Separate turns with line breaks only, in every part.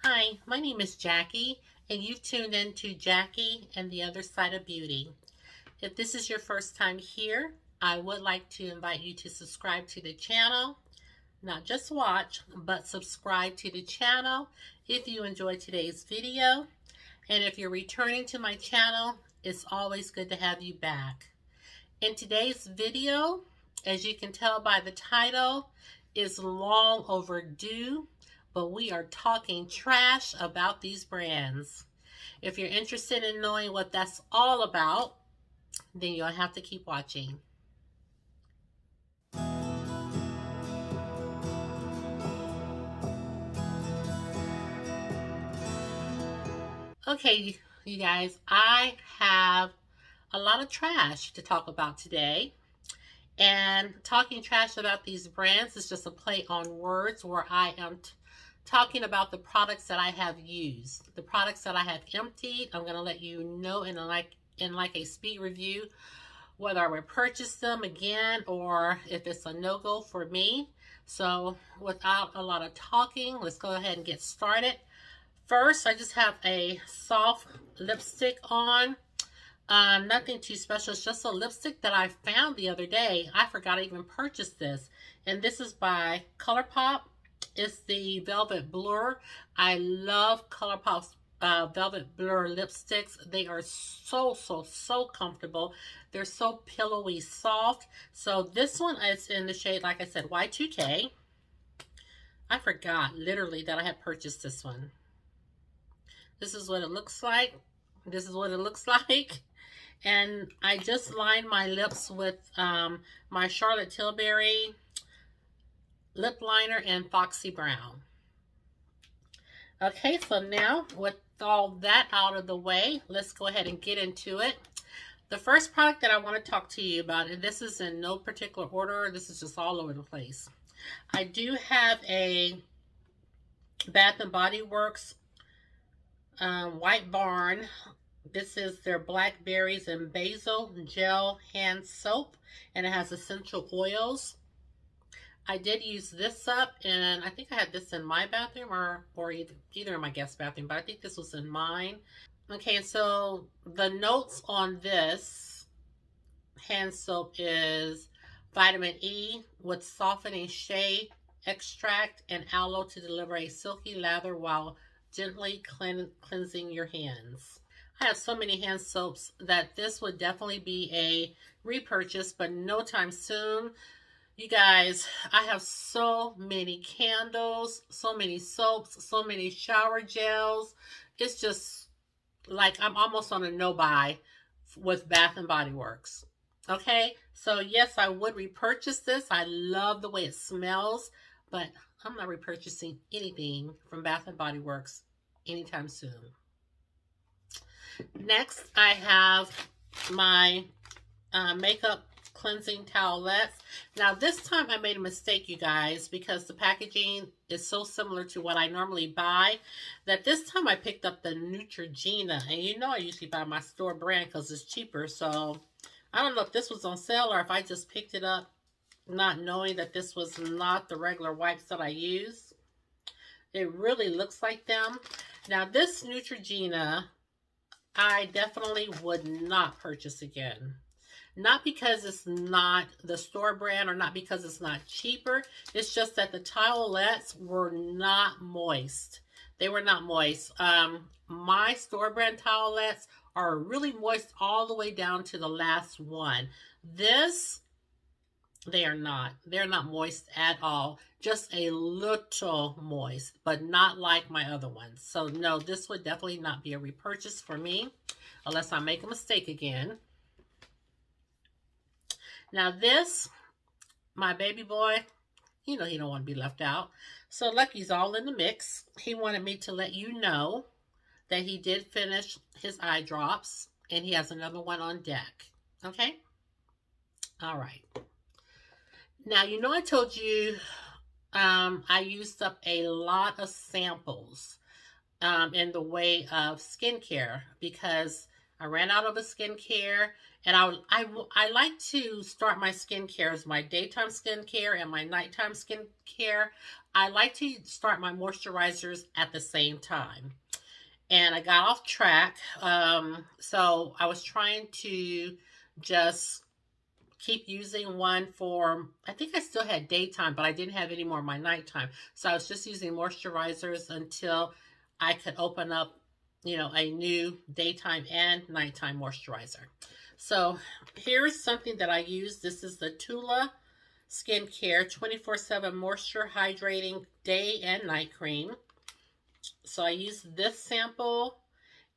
Hi, my name is Jackie, and you've tuned in to Jackie and the Other Side of Beauty. If this is your first time here, I would like to invite you to subscribe to the channel. Not just watch, but subscribe to the channel if you enjoyed today's video. And if you're returning to my channel, it's always good to have you back. In today's video, as you can tell by the title, is long overdue, but we are talking trash about these brands. If you're interested in knowing what that's all about, then you'll have to keep watching. Okay, you guys, I have a lot of trash to talk about today. And talking trash about these brands is just a play on words where I am talking about the products that I have used. The products that I have emptied, I'm going to let you know in like a speed review whether I would purchase them again or if it's a no-go for me. So without a lot of talking, let's go ahead and get started. First, I just have a soft lipstick on. Nothing too special. It's just a lipstick that I found the other day. I forgot I even purchased this. And this is by ColourPop. It's the Velvet Blur. I love ColourPop's Velvet Blur lipsticks. They are so comfortable. They're so pillowy soft. So this one is in the shade, like I said, Y2K. I forgot literally that I had purchased this one. This is what it looks like. This is what it looks like. And I just lined my lips with my Charlotte Tilbury lip liner and Foxy Brown. Okay, so now with all that out of the way, let's go ahead and get into it. The first product that I want to talk to you about, and this is in no particular order, this is just all over the place. I do have a Bath & Body Works White Barn. This is their Blackberries and Basil Gel Hand Soap, and it has essential oils. I did use this up, and I think I had this in my bathroom or either in my guest bathroom, but I think this was in mine. Okay, so the notes on this hand soap is vitamin E with softening shea extract and aloe to deliver a silky lather while gently cleansing your hands. I have so many hand soaps that this would definitely be a repurchase, but no time soon. You guys, I have so many candles, so many soaps, so many shower gels. It's just like I'm almost on a no-buy with Bath & Body Works. Okay, so yes, I would repurchase this. I love the way it smells, but I'm not repurchasing anything from Bath & Body Works anytime soon. Next, I have my makeup cleansing towelettes. Now, this time I made a mistake, you guys, because the packaging is so similar to what I normally buy that this time I picked up the Neutrogena. And you know I usually buy my store brand because it's cheaper. So I don't know if this was on sale or if I just picked it up not knowing that this was not the regular wipes that I use. It really looks like them. Now, this Neutrogena, I definitely would not purchase again. Not because it's not the store brand or not because it's not cheaper. It's just that the towelettes were not moist. They were not moist. My store brand towelettes are really moist all the way down to the last one. This, they are not. They're not moist at all. Just a little moist, but not like my other ones. So no, this would definitely not be a repurchase for me unless I make a mistake again. Now this, my baby boy, you know he don't want to be left out. So Lucky's all in the mix. He wanted me to let you know that he did finish his eye drops and he has another one on deck. Okay? All right. Now, you know I told you I used up a lot of samples in the way of skincare because I ran out of a skincare, and I like to start my skincare as my daytime skincare and my nighttime skincare. I like to start my moisturizers at the same time. And I got off track. So I was trying to just keep using one for, I think I still had daytime, but I didn't have any more of my nighttime. So I was just using moisturizers until I could open up, you know, a new daytime and nighttime moisturizer. So here's something that I use. This is the Tula Skincare 24/7 Moisture Hydrating Day and Night Cream. So I used this sample,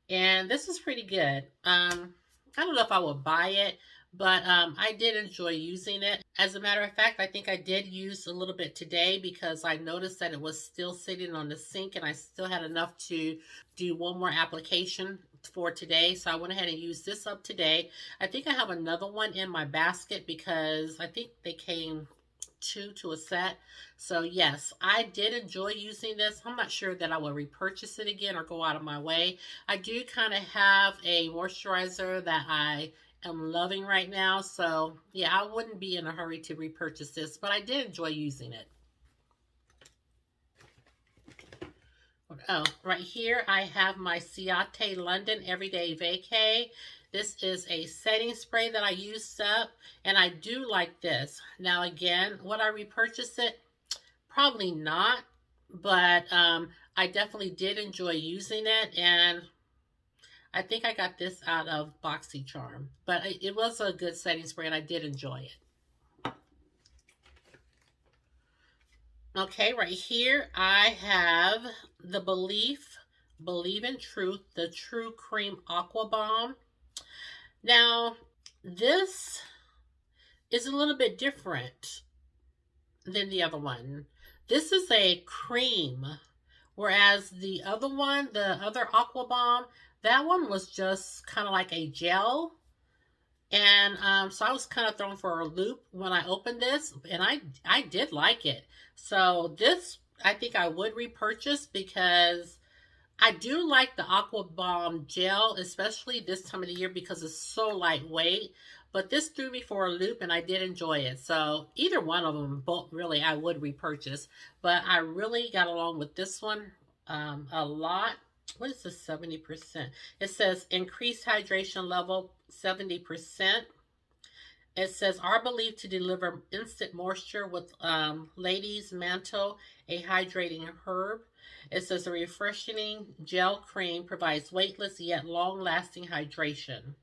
and this is pretty good. I don't know if I will buy it, but I did enjoy using it. As a matter of fact, I think I did use a little bit today because I noticed that it was still sitting on the sink and I still had enough to do one more application for today. So I went ahead and used this up today. I think I have another one in my basket because I think they came two to a set. So yes, I did enjoy using this. I'm not sure that I will repurchase it again or go out of my way. I do kind of have a moisturizer that I am loving right now. So yeah, I wouldn't be in a hurry to repurchase this, but I did enjoy using it. Oh, right here I have my Ciate London Everyday Vacay. This is a setting spray that I used up, and I do like this. Now again, would I repurchase it? Probably not, but I definitely did enjoy using it, and I think I got this out of BoxyCharm, but it was a good setting spray and I did enjoy it. Okay, right here I have the Believe in Truth, the True Cream Aqua Bomb. Now, this is a little bit different than the other one. This is a cream, whereas the other one, the other Aqua Bomb, that one was just kind of like a gel. And so I was kind of thrown for a loop when I opened this, and I did like it. So this, I think I would repurchase because I do like the Aqua Bomb gel, especially this time of the year because it's so lightweight. But this threw me for a loop and I did enjoy it. So either one of them, both really, I would repurchase. But I really got along with this one a lot. What is this 70%? It says increased hydration level 70%. It says are believed to deliver instant moisture with Ladies Mantle, a hydrating herb. It says a refreshing gel cream provides weightless yet long-lasting hydration.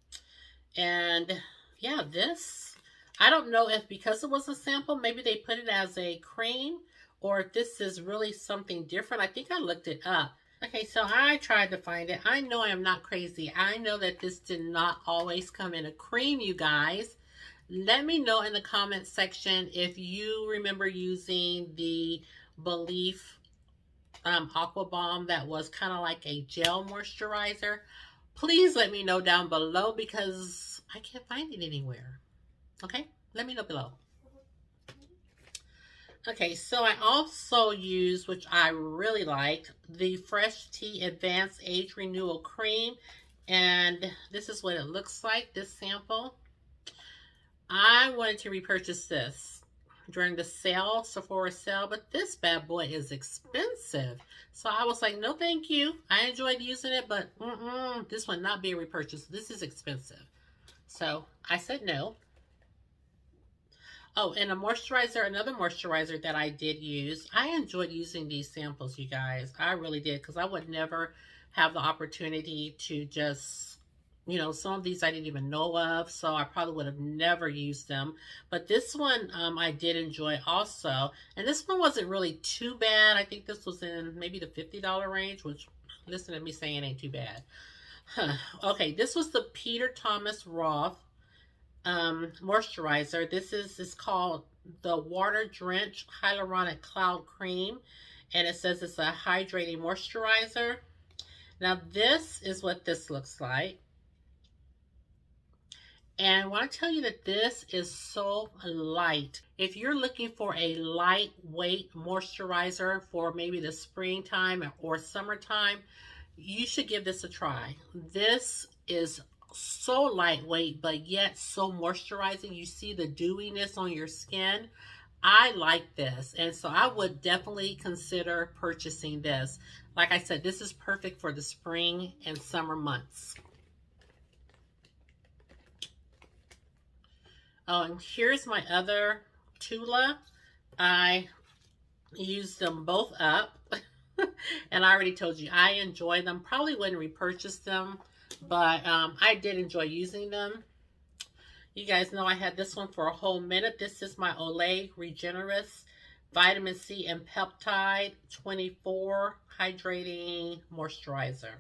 And yeah, this, I don't know if because it was a sample, maybe they put it as a cream, or if this is really something different. I think I looked it up. Okay, so I tried to find it. I know I am not crazy. I know that this did not always come in a cream, you guys. Let me know in the comment section if you remember using the Belief Aqua Bomb that was kind of like a gel moisturizer. Please let me know down below because I can't find it anywhere. Okay, let me know below. Okay, so I also used, which I really liked, the Fresh Tea Advanced Age Renewal Cream. And this is what it looks like, this sample. I wanted to repurchase this during the sale, Sephora sale, but this bad boy is expensive. So I was like, no thank you. I enjoyed using it, but this would not be a repurchase. This is expensive. So I said no. Oh, and a moisturizer, another moisturizer that I did use. I enjoyed using these samples, you guys. I really did, because I would never have the opportunity to just, you know, some of these I didn't even know of, so I probably would have never used them. But this one I did enjoy also. And this one wasn't really too bad. I think this was in maybe the $50 range, which, listen to me saying ain't too bad. Okay, this was the Peter Thomas Roth moisturizer. This is called the Water Drenched Hyaluronic Cloud Cream, and it says it's a hydrating moisturizer. Now this is what this looks like, and I want to tell you that this is so light. If you're looking for a lightweight moisturizer for maybe the springtime or summertime, you should give this a try. This is so lightweight, but yet so moisturizing. You see the dewiness on your skin. I like this, and so I would definitely consider purchasing this. Like I said, this is perfect for the spring and summer months. Oh, and here's my other Tula. I used them both up. And I already told you I enjoy them. Probably wouldn't repurchase them, but I did enjoy using them. You guys know I had this one for a whole minute. This is my Olay Regenerist Vitamin C and Peptide 24 Hydrating Moisturizer.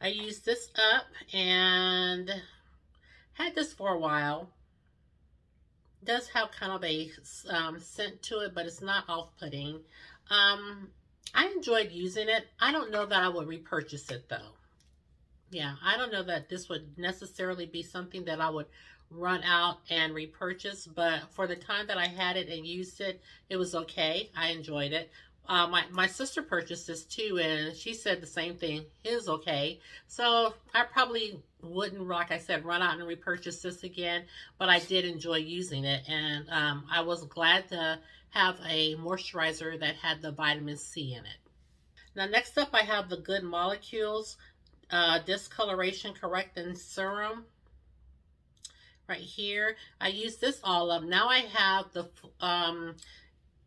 I used this up and had this for a while. It does have kind of a scent to it, but it's not off-putting. I enjoyed using it. I don't know that I would repurchase it though. Yeah, I don't know that this would necessarily be something that I would run out and repurchase, but for the time that I had it and used it, it was okay. I enjoyed it. My sister purchased this too, and she said the same thing. It is okay. So I probably wouldn't, like I said, run out and repurchase this again, but I did enjoy using it, and I was glad to have a moisturizer that had the vitamin C in it. Now next up I have the Good Molecules Discoloration Correcting Serum right here. I use this all up. Now I have the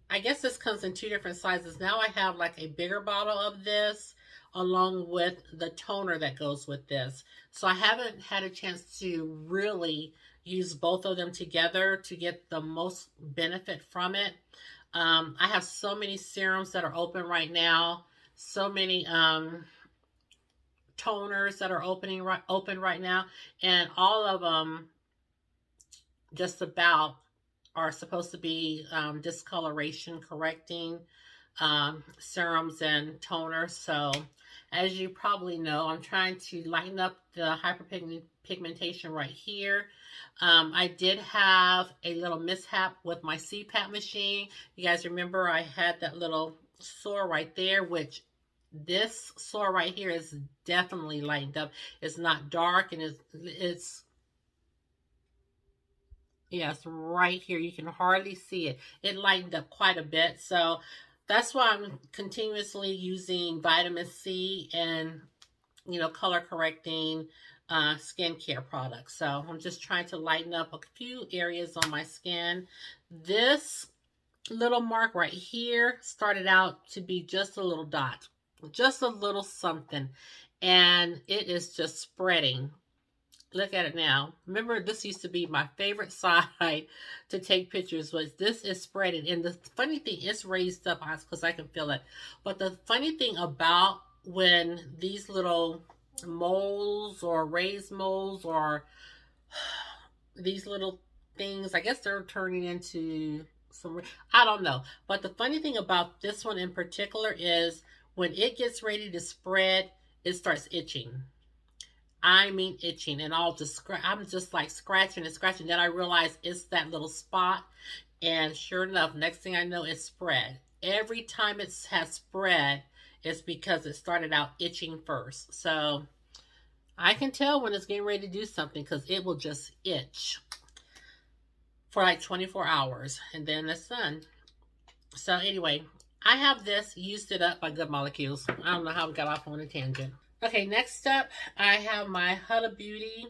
I guess this comes in two different sizes. Now I have like a bigger bottle of this along with the toner that goes with this. So I haven't had a chance to really use both of them together to get the most benefit from it. I have so many serums that are open right now. So many toners that are open right now. And all of them just about are supposed to be discoloration correcting serums and toners. So as you probably know, I'm trying to lighten up the hyperpigmentation right here. I did have a little mishap with my CPAP machine. You guys remember I had that little sore right there, which this sore right here is definitely lightened up. It's not dark, and it's yes, right here. You can hardly see it. It lightened up quite a bit. So that's why I'm continuously using vitamin C and, you know, color correcting skincare products. So I'm just trying to lighten up a few areas on my skin. This little mark right here started out to be just a little dot, just a little something, and it is just spreading. Look at it now. Remember, this used to be my favorite side to take pictures, was this is spreading. And the funny thing, it's raised up because I can feel it. But the funny thing about when these little moles or raised moles or these little things, I guess they're turning into some, I don't know. But the funny thing about this one in particular is when it gets ready to spread, it starts itching. I mean itching, and I'm just like scratching and scratching. Then I realize it's that little spot, and sure enough, next thing I know, it's spread. Every time it has spread, it's because it started out itching first. So I can tell when it's getting ready to do something because it will just itch for like 24 hours, and then it's done. So anyway, I have this, used it up by Good Molecules. I don't know how we got off on a tangent. Okay, next up, I have my Huda Beauty.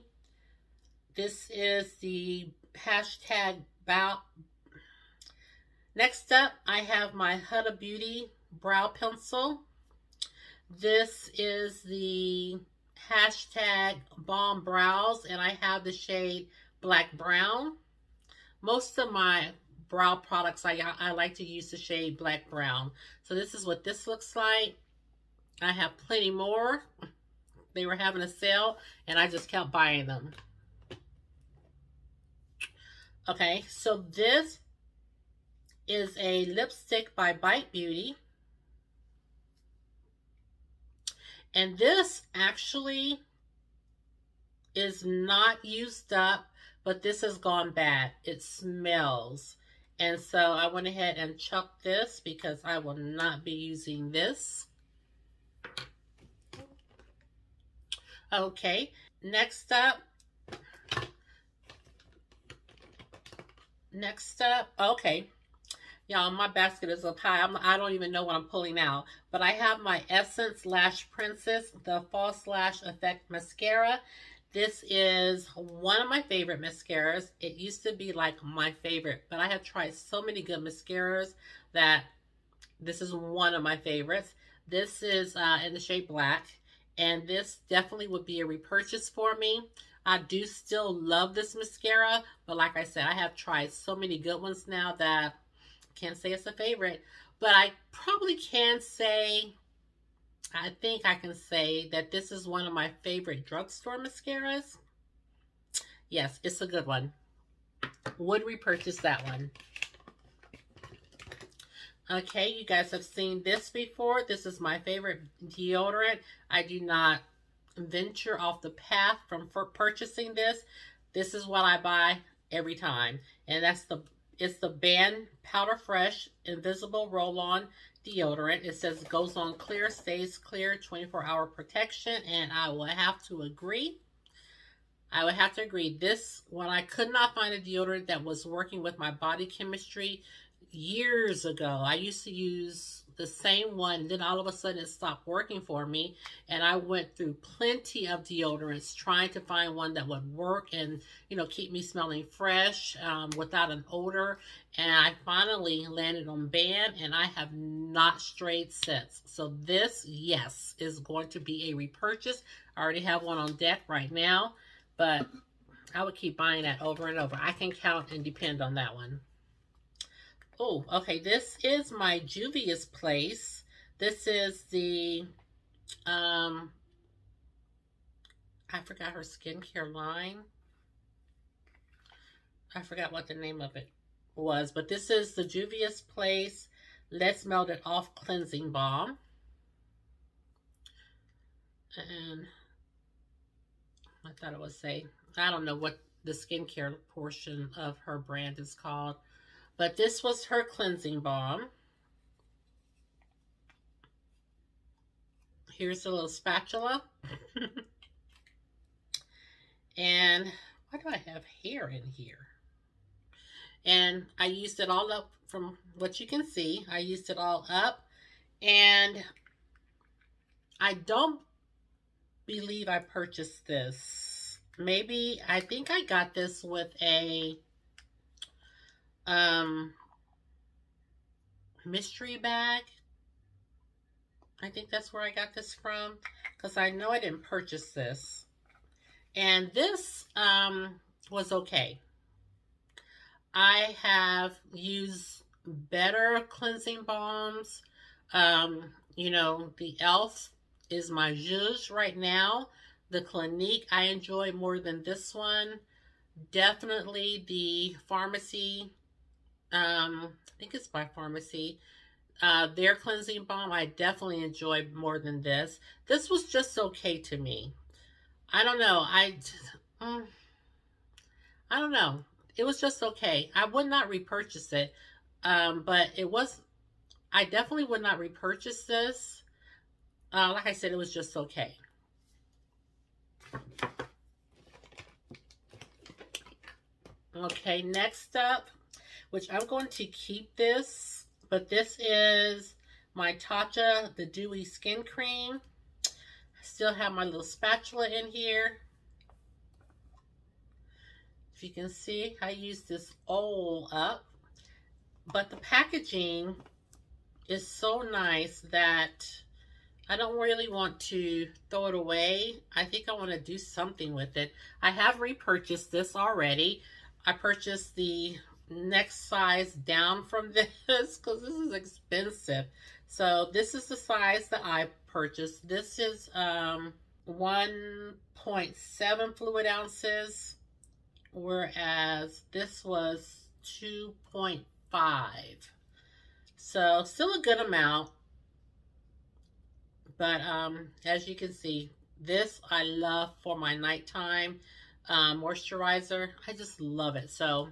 This is the hashtag bow. Next up, I have my Huda Beauty brow pencil. This is the hashtag Balm Brows, and I have the shade Black Brown. Most of my brow products, I like to use the shade Black Brown. So this is what this looks like. I have plenty more. They were having a sale, and I just kept buying them. Okay, so this is a lipstick by Bite Beauty. And this actually is not used up, but this has gone bad. It smells. And so I went ahead and chucked this because I will not be using this. Okay, next up, okay. Y'all, my basket is up high. I don't even know what I'm pulling out. But I have my Essence Lash Princess, the False Lash Effect Mascara. This is one of my favorite mascaras. It used to be like my favorite, but I have tried so many good mascaras that this is one of my favorites. This is in the shade Black, and this definitely would be a repurchase for me. I do still love this mascara, but like I said, I have tried so many good ones now that I can't say it's a favorite. But I probably can say, I think I can say that this is one of my favorite drugstore mascaras. Yes, it's a good one. Would repurchase that one. Okay, you guys have seen this before. This is my favorite deodorant. I do not venture off the path from purchasing this. This is what I buy every time. And it's the Band Powder Fresh Invisible Roll-On Deodorant. It says goes on clear, stays clear, 24-hour protection. And I will have to agree. This, when I could not find a deodorant that was working with my body chemistry, years ago, I used to use the same one, then all of a sudden it stopped working for me, and I went through plenty of deodorants trying to find one that would work and, you know, keep me smelling fresh without an odor, and I finally landed on Band, and I have not strayed since. So this, yes, is going to be a repurchase. I already have one on deck right now, but I would keep buying that over and over. I can count and depend on that one. Oh, okay, this is my Juvia's Place. This is the, I forgot her skincare line. I forgot what the name of it was, but this is the Juvia's Place Let's Melt It Off Cleansing Balm. And I thought it would say, I don't know what the skincare portion of her brand is called. But this was her cleansing balm. Here's a little spatula. And why do I have hair in here? And I used it all up from what you can see. I used it all up. And I don't believe I purchased this. Maybe, I think I got this with a mystery bag. I think that's where I got this from, because I know I didn't purchase this. And this was okay. I have used better cleansing balms. You know, the e.l.f. is my zhuzh right now. The Clinique I enjoy more than this one. Definitely the Pharmacy, I think it's by Pharmacy. Their cleansing balm I definitely enjoyed more than this. This was just okay to me. I don't know. I don't know. It was just okay. I would not repurchase it. But it was, I definitely would not repurchase this. Like I said, it was just okay. Okay, next up, which I'm going to keep this, but this is my Tatcha, the Dewy Skin Cream. I still have my little spatula in here. If you can see, I used this all up, but the packaging is so nice that I don't really want to throw it away. I think I want to do something with it. I have repurchased this already. I purchased the next size down from this because this is expensive. So this is the size that I purchased. This is 1.7 fluid ounces, whereas this was 2.5. So still a good amount. But as you can see, this I love for my nighttime moisturizer. I just love it. So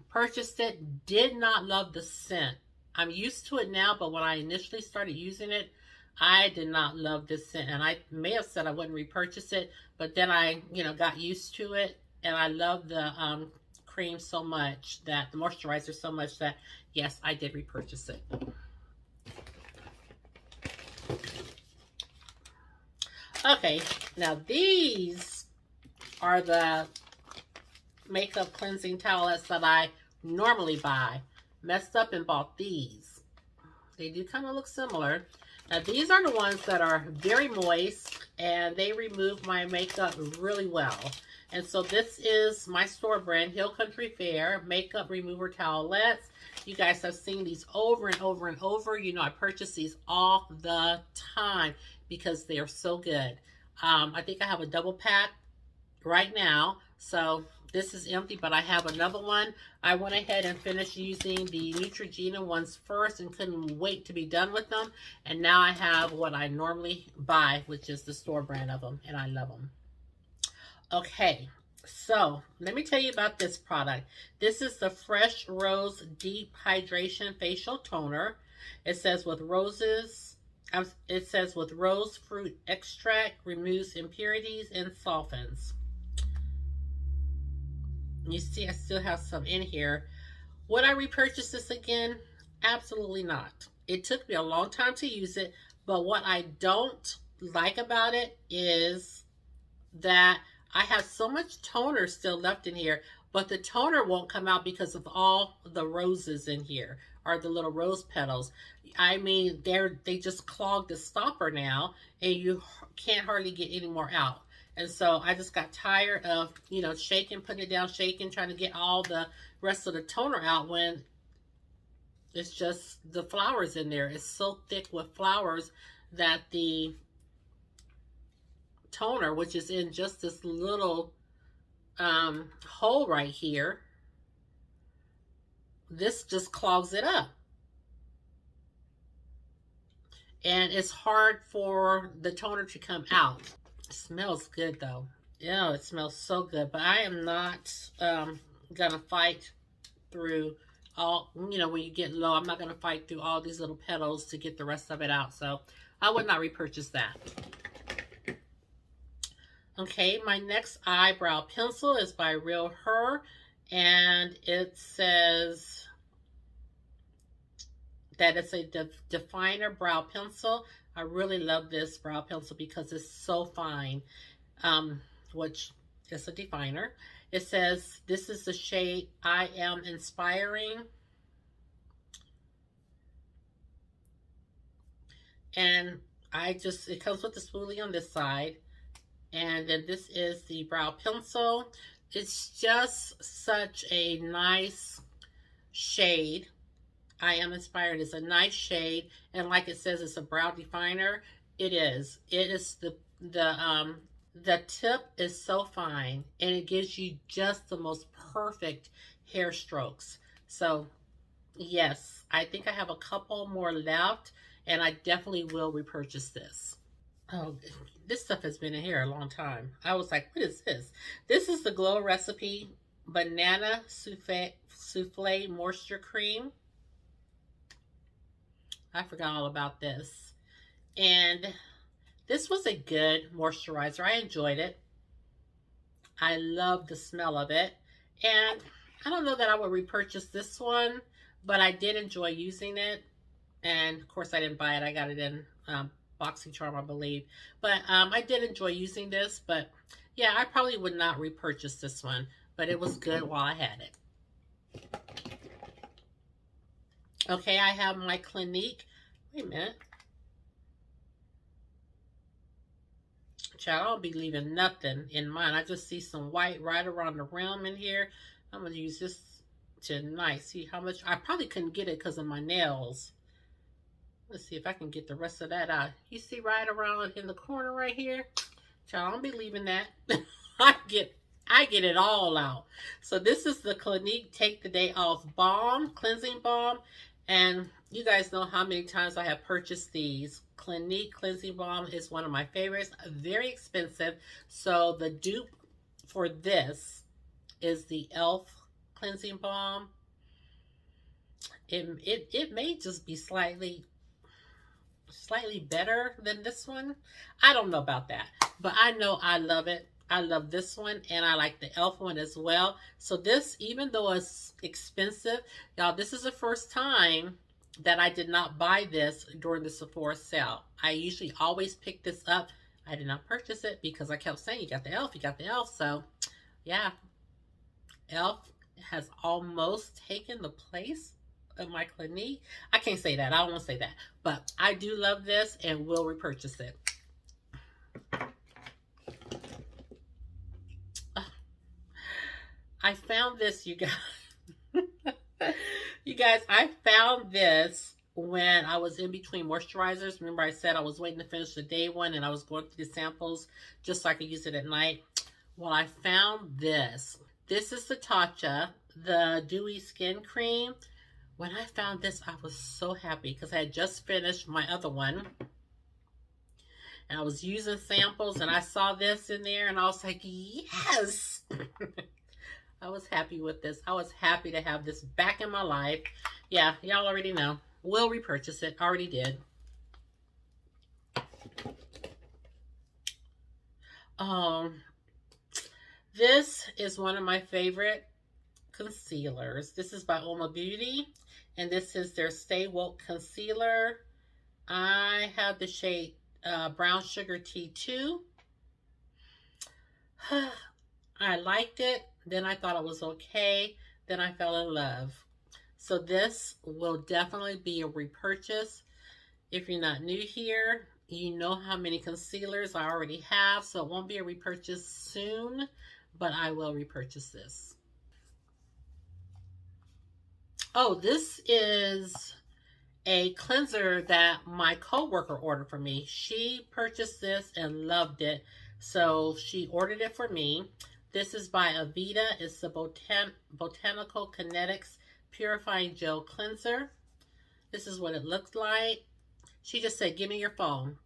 purchased it. Did not love the scent. I'm used to it now, but when I initially started using it, I did not love this scent, and I may have said I wouldn't repurchase it, but then I, got used to it, and I love the cream so much, that the moisturizer so much, that yes, I did repurchase it. Okay, now these are the makeup cleansing towelettes that I normally buy. Messed up and bought these. They do kind of look similar. Now these are the ones that are very moist, and they remove my makeup really well. And so this is my store brand, Hill Country Fair Makeup Remover Towelettes. You guys have seen these over and over and over. You know, I purchase these all the time because they are so good. I think I have a double pack right now. So this is empty, but I have another one. I went ahead and finished using the Neutrogena ones first and couldn't wait to be done with them. And now I have what I normally buy, which is the store brand of them, and I love them. Okay, so let me tell you about this product. This is the Fresh Rose Deep Hydration Facial Toner. It says with roses, it says with rose fruit extract, removes impurities and softens. You see, I still have some in here. Would I repurchase this again? Absolutely not. It took me a long time to use it, but what I don't like about it is that I have so much toner still left in here, but the toner won't come out because of all the roses in here, or the little rose petals. I mean, they just clog the stopper now, and you can't hardly get any more out. And so I just got tired of, shaking, putting it down, shaking, trying to get all the rest of the toner out when it's just the flowers in there. It's so thick with flowers that the toner, which is in just this little hole right here, this just clogs it up. And it's hard for the toner to come out. It smells good though. Yeah, it smells so good. But I am not gonna fight through all, when you get low, I'm not gonna fight through all these little petals to get the rest of it out. So I would not repurchase that. Okay, my next eyebrow pencil is by Real Her, and it says that it's a definer brow pencil. I really love this brow pencil because it's so fine, which is a definer. It says this is the shade I Am Inspiring. And it comes with the spoolie on this side. And then this is the brow pencil. It's just such a nice shade. I Am Inspired is a nice shade, and like it says, it's a brow definer. It is. It is the tip is so fine, and it gives you just the most perfect hair strokes. So yes, I think I have a couple more left, and I definitely will repurchase this. Oh, this stuff has been in here a long time. I was like, what is this? This is the Glow Recipe Banana Souffle Moisture Cream. I forgot all about this. And this was a good moisturizer. I enjoyed it. I love the smell of it. And I don't know that I would repurchase this one, but I did enjoy using it. And of course I didn't buy it. I got it in BoxyCharm, I believe. But I did enjoy using this. But yeah, I probably would not repurchase this one. But it was good while I had it. Okay, I have my Clinique. Wait a minute. Child, I don't be leaving nothing in mine. I just see some white right around the rim in here. I'm going to use this tonight. See how much. I probably couldn't get it because of my nails. Let's see if I can get the rest of that out. You see right around in the corner right here? Child, I don't be leaving that. I get it all out. So this is the Clinique Take the Day Off Balm, Cleansing Balm. And you guys know how many times I have purchased these. Clinique Cleansing Balm is one of my favorites. Very expensive. So the dupe for this is the e.l.f. Cleansing Balm. It may just be slightly slightly better than this one. I don't know about that, but I know I love it. I love this one, and I like the e.l.f. one as well. So this, even though it's expensive, y'all, this is the first time that I did not buy this during the Sephora sale. I usually always pick this up. I did not purchase it because I kept saying, you got the e.l.f., you got the e.l.f. So, yeah, e.l.f. has almost taken the place of my Clinique. I can't say that. I don't want to say that. But I do love this and will repurchase it. I found this, you guys. You guys, I found this when I was in between moisturizers. Remember I said I was waiting to finish the day one and I was going through the samples just so I could use it at night. Well, I found this. This is the Tatcha, the Dewy Skin Cream. When I found this, I was so happy because I had just finished my other one. And I was using samples and I saw this in there and I was like, yes! I was happy with this. I was happy to have this back in my life. Yeah, y'all already know. Will repurchase it. Already did. This is one of my favorite concealers. This is by Oma Beauty. And this is their Stay Woke Concealer. I have the shade Brown Sugar T2. I liked it. Then I thought it was okay. Then I fell in love. So this will definitely be a repurchase. If you're not new here, you know how many concealers I already have. So it won't be a repurchase soon, but I will repurchase this. Oh, this is a cleanser that my coworker ordered for me. She purchased this and loved it. So she ordered it for me. This is by Aveda. It's the Botanical Kinetics Purifying Gel Cleanser. This is what it looks like. She just said, give me your phone.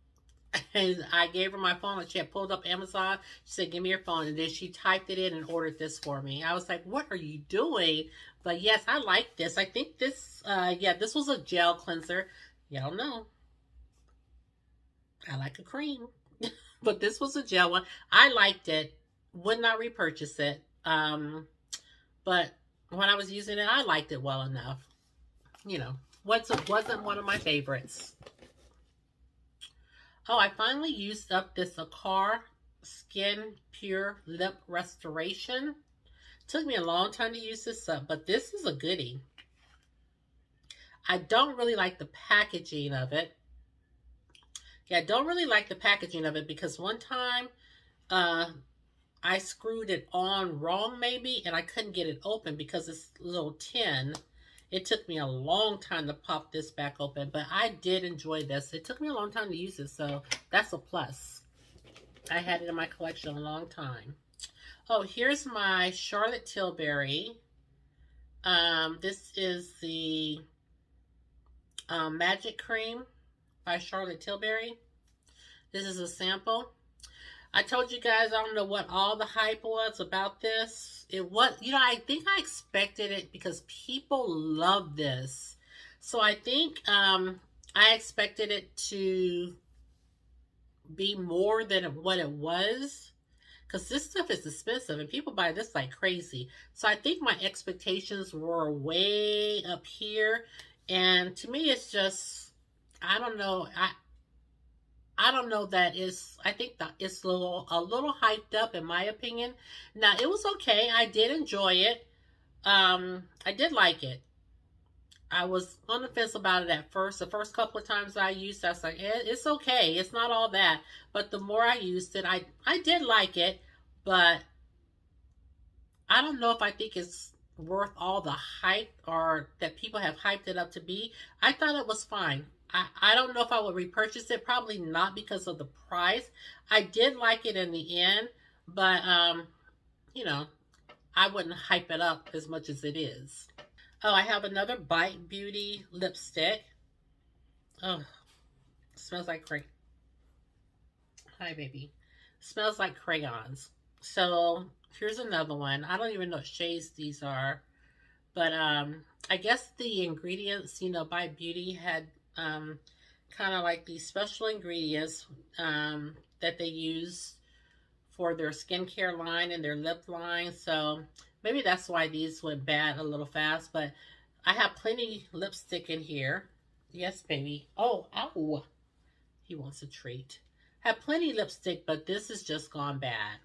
And I gave her my phone and she had pulled up Amazon. She said, give me your phone. And then she typed it in and ordered this for me. I was like, what are you doing? But yes, I like this. I think this, yeah, this was a gel cleanser. Y'all know. I like a cream. But this was a gel one. I liked it. Would not repurchase it. But when I was using it, I liked it well enough. You know, wasn't one of my favorites. Oh, I finally used up this Akar Skin Pure Lip Restoration. Took me a long time to use this up, but this is a goodie. I don't really like the packaging of it. Yeah, I don't really like the packaging of it because one time I screwed it on wrong maybe and I couldn't get it open because it's a little tin. It took me a long time to pop this back open, but I did enjoy this. It took me a long time to use it, so that's a plus. I had it in my collection a long time. Oh, here's my Charlotte Tilbury. This is the Magic Cream by Charlotte Tilbury. This is a sample. I told you guys I don't know what all the hype was about this. It was, you know, I think I expected it because people love this. So I think I expected it to be more than what it was. Because this stuff is expensive and people buy this like crazy. So I think my expectations were way up here. And to me, it's just, I don't know. I don't know that is, I think that it's a little hyped up in my opinion. Now, it was okay. I did enjoy it. I did like it. I was on the fence about it at first. The first couple of times I used it, I was like, it's okay. It's not all that. But the more I used it, I did like it. But I don't know if I think it's worth all the hype or that people have hyped it up to be. I thought it was fine. I don't know if I would repurchase it. Probably not because of the price. I did like it in the end. But, you know, I wouldn't hype it up as much as it is. Oh, I have another Bite Beauty lipstick. Oh, smells like crayon. Hi, baby. Smells like crayons. So, here's another one. I don't even know what shades these are. But, I guess the ingredients, you know, Bite Beauty had kind of like these special ingredients that they use for their skincare line and their lip line. So maybe that's why these went bad a little fast. But I have plenty lipstick in here. Yes, baby. Oh, ow. He wants a treat. Have plenty lipstick, but this has just gone bad.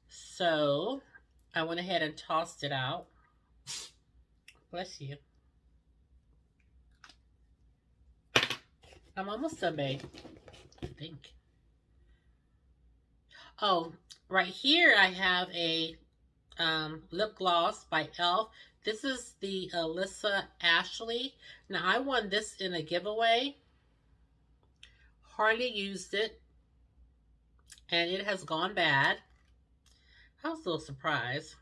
So I went ahead and tossed it out. Bless you. I'm almost done, babe. I think. Oh, right here I have a lip gloss by e.l.f. This is the Alyssa Ashley. Now, I won this in a giveaway. Hardly used it. And it has gone bad. I was a little surprised.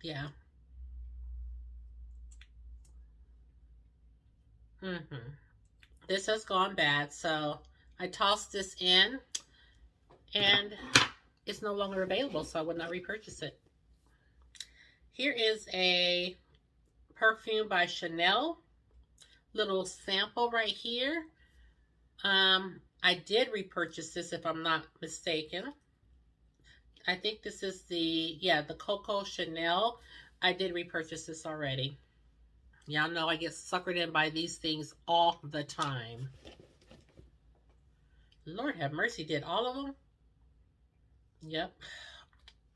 Yeah. This has gone bad, so I tossed this in, and it's no longer available, so I would not repurchase it. Here is a perfume by Chanel. Little sample right here. I did repurchase this, if I'm not mistaken. I think this is the Coco Chanel. I did repurchase this already. Y'all know I get suckered in by these things all the time. Lord have mercy, did all of them? Yep.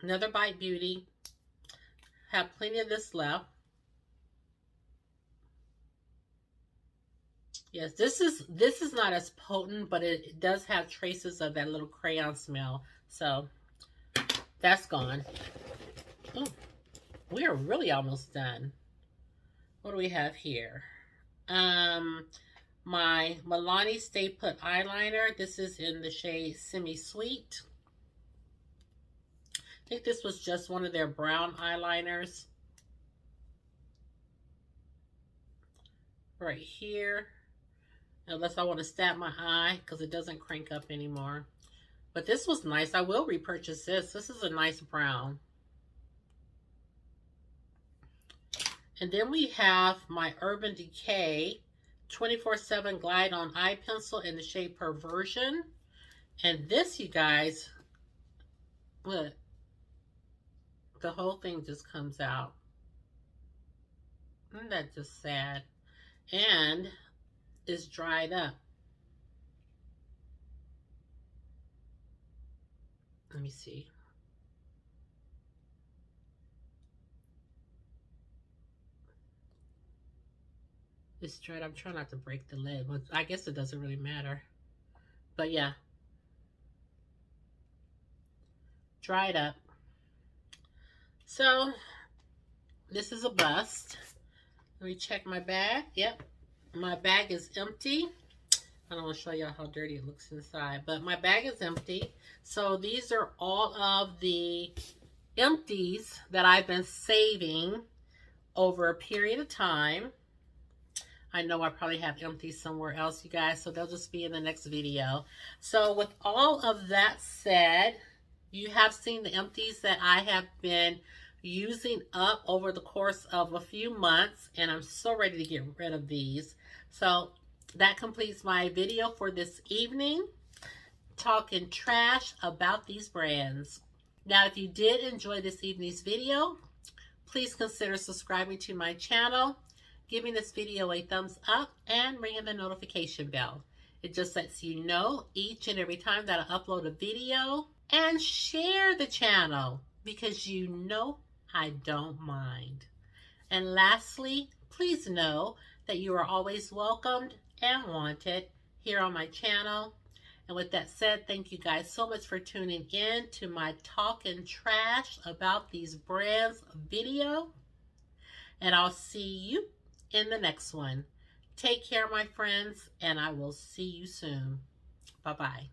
Another Bite Beauty. Have plenty of this left. Yes, this is not as potent, but it does have traces of that little crayon smell. So that's gone. Oh, we are really almost done. What do we have here? My Milani Stay Put eyeliner. This is in the shade Semi Sweet. I think this was just one of their brown eyeliners. Right here. Unless I want to stab my eye because it doesn't crank up anymore. But this was nice. I will repurchase this. This is a nice brown. And then we have my Urban Decay 24/7 Glide On Eye Pencil in the shade Perversion. And this, you guys, look, the whole thing just comes out. Isn't that just sad? And it's dried up. Let me see. It's dried. I'm trying not to break the lid, but I guess it doesn't really matter. But yeah. Dried up. So, this is a bust. Let me check my bag. Yep. My bag is empty. I don't want to show y'all how dirty it looks inside, but my bag is empty. So these are all of the empties that I've been saving over a period of time. I know I probably have empties somewhere else, you guys, so they'll just be in the next video. So with all of that said, you have seen the empties that I have been using up over the course of a few months, and I'm so ready to get rid of these. So that completes my video for this evening, talking trash about these brands. Now, if you did enjoy this evening's video, please consider subscribing to my channel, giving this video a thumbs up, and ringing the notification bell. It just lets you know each and every time that I upload a video, and share the channel because you know I don't mind. And lastly, please know that you are always welcomed and wanted here on my channel. And with that said, thank you guys so much for tuning in to my talking trash about these brands video. And I'll see you in the next one. Take care, my friends, and I will see you soon. Bye-bye.